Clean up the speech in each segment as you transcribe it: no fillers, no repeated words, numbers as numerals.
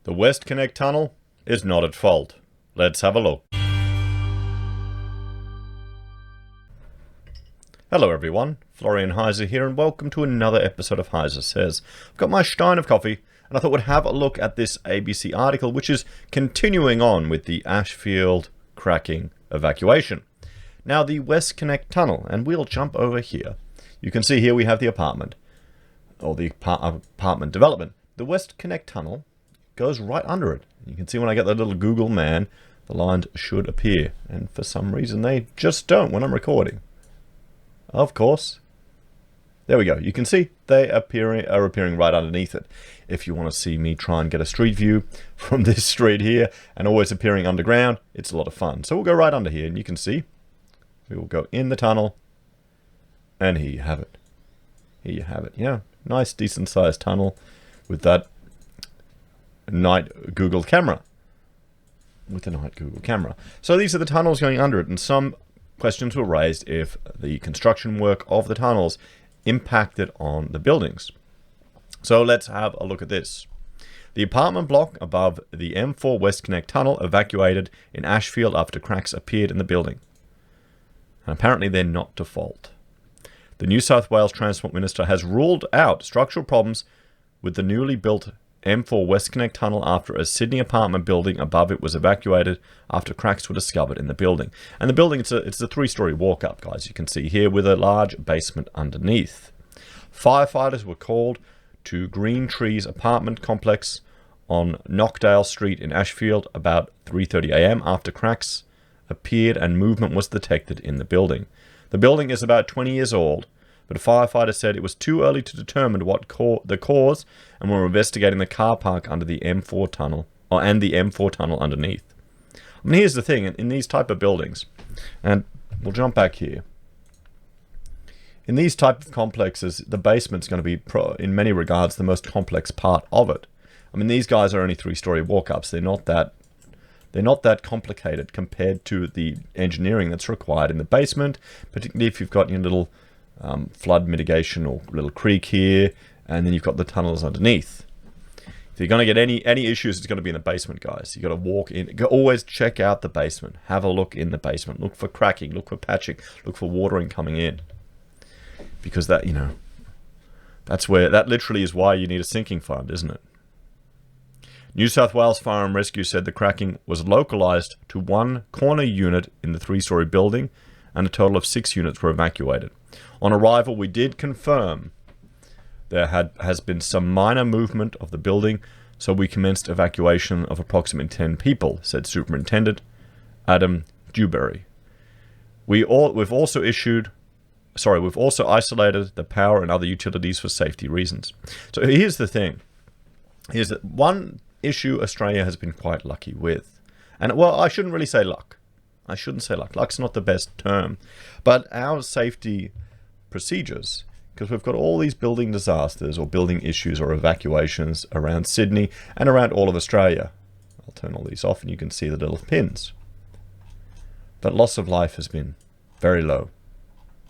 The WestConnex Tunnel is not at fault. Let's have a look. Hello everyone, Florian.heise here, and welcome to another episode of HeiseSays. I've got my stein of coffee, and I thought we'd have a look at this ABC article, which is continuing on with the Ashfield cracking evacuation. Now, the WestConnex Tunnel, and we'll jump over here. You can see here we have the apartment, or the apartment development. The WestConnex Tunnel goes right under it. You can see when I get that little Google man, the lines should appear, and for some reason they just don't when I'm recording. Of course. There we go. You can see they are appearing right underneath it. If you want to see me try and get a street view from this street here and always appearing underground, it's a lot of fun. So we'll go right under here, and you can see we will go in the tunnel, and here you have it. Here you have it. Yeah, nice, decent sized tunnel with that night Google camera. So these are the tunnels going under it, and some questions were raised if the construction work of the tunnels impacted on the buildings. So let's have a look at this. The apartment block above the M4 WestConnex Tunnel evacuated in Ashfield after cracks appeared in the building. And apparently they're not to fault. The New South Wales Transport Minister has ruled out structural problems with the newly built M4 WestConnex Tunnel after a Sydney apartment building above it was evacuated after cracks were discovered in the building. And the building, it's a three-story walk-up, guys, you can see here, with a large basement underneath. Firefighters were called to Green Trees apartment complex on Knockdale Street in Ashfield about 3:30 a.m. after cracks appeared and movement was detected in the building. The building is about 20 years old, but firefighters said it was too early to determine what the cause, and were investigating the car park under the M4 tunnel, and the M4 tunnel underneath. I mean, here's the thing, in these type of buildings, and we'll jump back here. In these type of complexes, the basement's going to be, in many regards, the most complex part of it. I mean, these guys are only three-story walk-ups. They're not that complicated compared to the engineering that's required in the basement, particularly if you've got your little flood mitigation or little creek here, and then you've got the tunnels underneath. If you're going to get any issues, it's going to be in the basement, guys. You've got to walk in. Always check out the basement. Have a look in the basement. Look for cracking. Look for patching. Look for watering coming in. Because that, that literally is why you need a sinking fund, isn't it? New South Wales Fire and Rescue said the cracking was localized to one corner unit in the three-story building, and a total of 6 units were evacuated. On arrival, we did confirm there has been some minor movement of the building, so we commenced evacuation of approximately 10 people, said Superintendent Adam Dewberry. We've also isolated the power and other utilities for safety reasons. So here's the thing. Here's that one issue Australia has been quite lucky with. And, well, I shouldn't really say luck. I shouldn't say luck. Luck's not the best term. But our safety procedures, because we've got all these building disasters or building issues or evacuations around Sydney and around all of Australia. I'll turn all these off and you can see the little pins. But loss of life has been very low.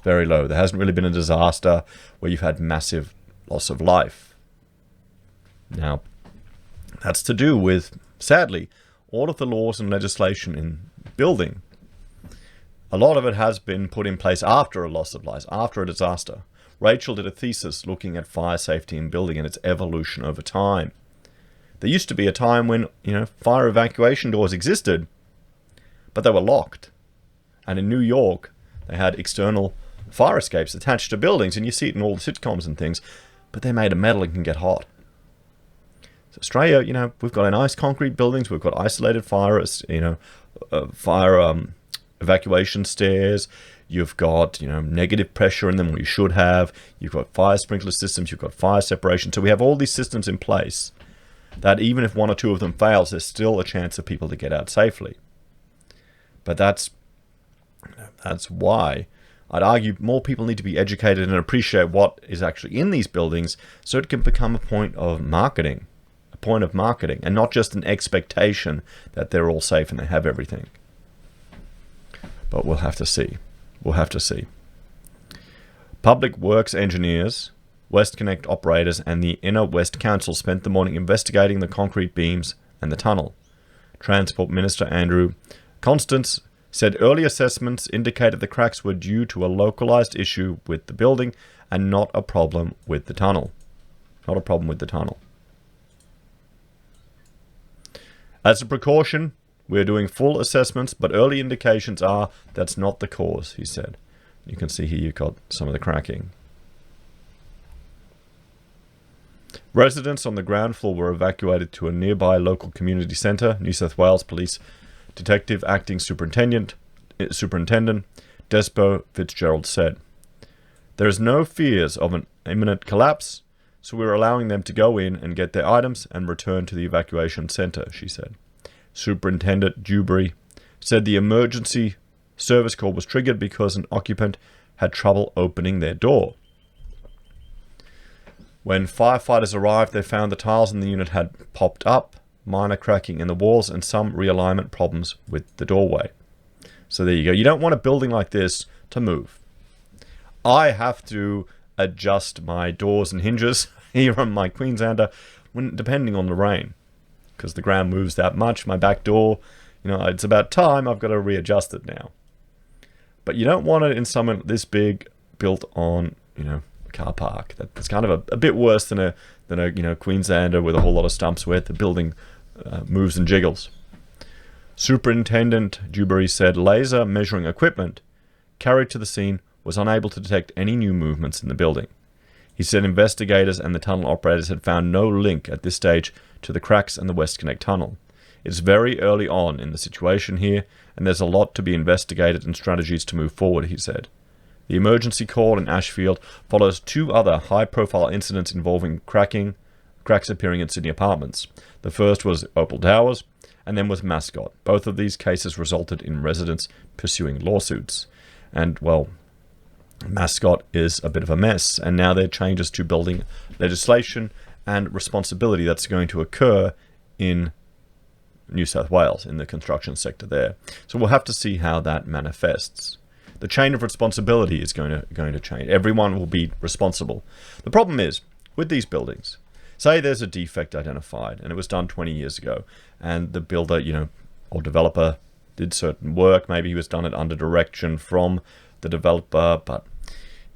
Very low. There hasn't really been a disaster where you've had massive loss of life. Now, that's to do with, sadly, all of the laws and legislation in building. A lot of it has been put in place after a loss of life, after a disaster. Rachel did a thesis looking at fire safety in building and its evolution over time. There used to be a time when, fire evacuation doors existed, but they were locked. And in New York, they had external fire escapes attached to buildings, and you see it in all the sitcoms and things, but they're made of metal and can get hot. So Australia, we've got nice concrete buildings, we've got isolated fire evacuation stairs, you've got, negative pressure in them where you should have, you've got fire sprinkler systems, you've got fire separation. So we have all these systems in place that even if one or two of them fails, there's still a chance of people to get out safely. But that's why I'd argue more people need to be educated and appreciate what is actually in these buildings so it can become a point of marketing, and not just an expectation that they're all safe and they have everything. But we'll have to see. Public works engineers WestConnex operators and the Inner West Council spent the morning investigating the concrete beams and the tunnel. Transport Minister Andrew Constance said early assessments indicated the cracks were due to a localized issue with the building and not a problem with the tunnel. Not a problem with the tunnel. As a precaution, we're doing full assessments, but early indications are that's not the cause, he said. You can see here you've got some of the cracking. Residents on the ground floor were evacuated to a nearby local community centre. New South Wales Police Detective Acting Superintendent Despo Fitzgerald said, "There is no fears of an imminent collapse, so we're allowing them to go in and get their items and return to the evacuation centre," she said. Superintendent Dewberry said the emergency service call was triggered because an occupant had trouble opening their door. When firefighters arrived, they found the tiles in the unit had popped up, minor cracking in the walls, and some realignment problems with the doorway. So there you go. You don't want a building like this to move. I have to adjust my doors and hinges here on my Queenslander depending on the rain, because the ground moves that much. My back door, it's about time I've got to readjust it now. But you don't want it in something this big, built on, a car park. That's kind of a bit worse than a Queenslander with a whole lot of stumps where the building moves and jiggles. Superintendent Dewberry said laser measuring equipment carried to the scene was unable to detect any new movements in the building. He said investigators and the tunnel operators had found no link at this stage to the cracks in the WestConnex tunnel. It's very early on in the situation here, and there's a lot to be investigated and strategies to move forward, he said. The emergency call in Ashfield follows two other high-profile incidents involving cracks appearing in Sydney apartments. The first was Opal Towers, and then was Mascot. Both of these cases resulted in residents pursuing lawsuits. And, well, Mascot is a bit of a mess, and now there are changes to building legislation and responsibility that's going to occur in New South Wales, in the construction sector there. So we'll have to see how that manifests. The chain of responsibility is going to change. Everyone will be responsible. The problem is, with these buildings, say there's a defect identified, and it was done 20 years ago, and the builder, or developer did certain work. Maybe he was done it under direction from the developer, but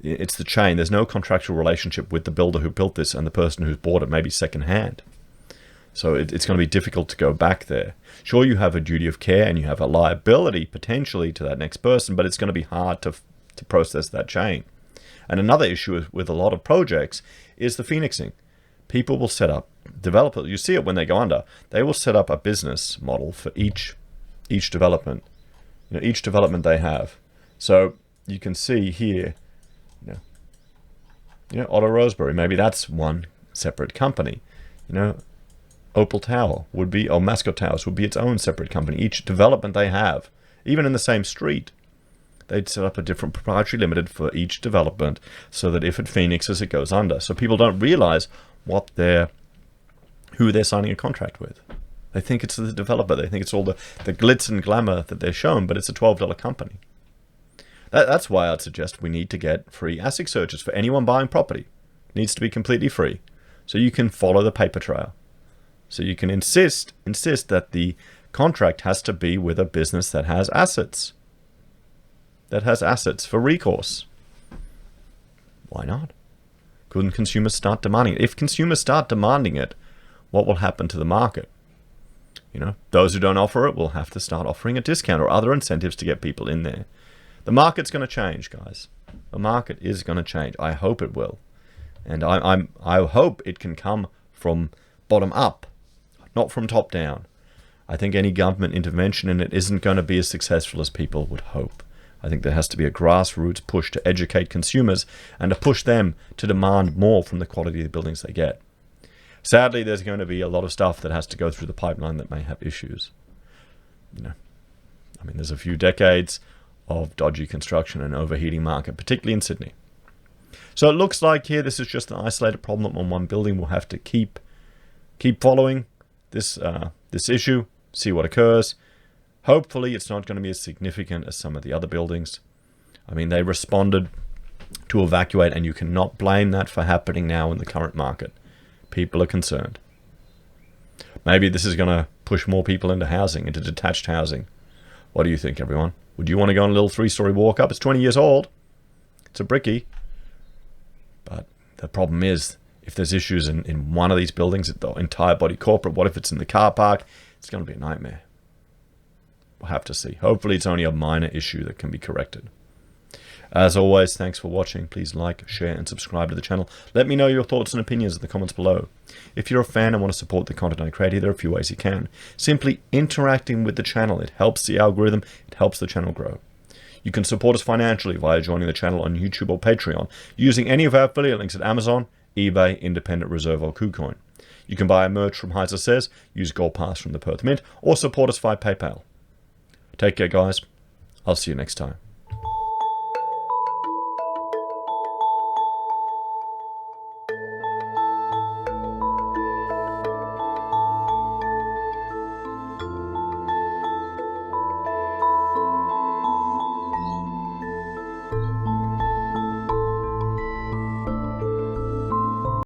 it's the chain. There's no contractual relationship with the builder who built this and the person who's bought it, maybe secondhand. So it's going to be difficult to go back there. Sure, you have a duty of care and you have a liability potentially to that next person, but it's going to be hard to process that chain. And another issue with a lot of projects is the phoenixing. People will set up, developers, you see it when they go under, they will set up a business model for each development, each development they have. So you can see here, Otto Rosebery, maybe that's one separate company. Opal Tower would be, or Mascot Towers would be its own separate company. Each development they have, even in the same street, they'd set up a different proprietary limited for each development so that if it phoenixes, it goes under. So people don't realize who they're signing a contract with. They think it's the developer. They think it's all the glitz and glamour that they're shown, but it's a $12 company. That's why I'd suggest we need to get free ASIC searches for anyone buying property. It needs to be completely free, so you can follow the paper trail. So you can insist that the contract has to be with a business that has assets. That has assets for recourse. Why not? Couldn't consumers start demanding it? If consumers start demanding it, what will happen to the market? Those who don't offer it will have to start offering a discount or other incentives to get people in there. The market's going to change, guys. The market is going to change. I hope it will. And I hope it can come from bottom up, not from top down. I think any government intervention in it isn't going to be as successful as people would hope. I think there has to be a grassroots push to educate consumers and to push them to demand more from the quality of the buildings they get. Sadly, there's going to be a lot of stuff that has to go through the pipeline that may have issues. There's a few decades of dodgy construction and overheating market, particularly in Sydney. So it looks like here this is just an isolated problem on one building. We'll have to keep following this issue, see what occurs. Hopefully it's not going to be as significant as some of the other buildings. They responded to evacuate, and you cannot blame that for happening now in the current market. People are concerned. Maybe this is going to push more people into housing, into detached housing. What do you think, everyone? Would you want to go on a little 3-story walk-up? It's 20 years old. It's a brickie. But the problem is, if there's issues in one of these buildings, the entire body corporate, what if it's in the car park? It's going to be a nightmare. We'll have to see. Hopefully it's only a minor issue that can be corrected. As always, thanks for watching. Please like, share, and subscribe to the channel. Let me know your thoughts and opinions in the comments below. If you're a fan and want to support the content I create, there are a few ways you can. Simply interacting with the channel. It helps the algorithm. It helps the channel grow. You can support us financially via joining the channel on YouTube or Patreon, using any of our affiliate links at Amazon, eBay, Independent Reserve, or Kucoin. You can buy merch from HeiseSays, use Gold Pass from the Perth Mint, or support us via PayPal. Take care, guys. I'll see you next time.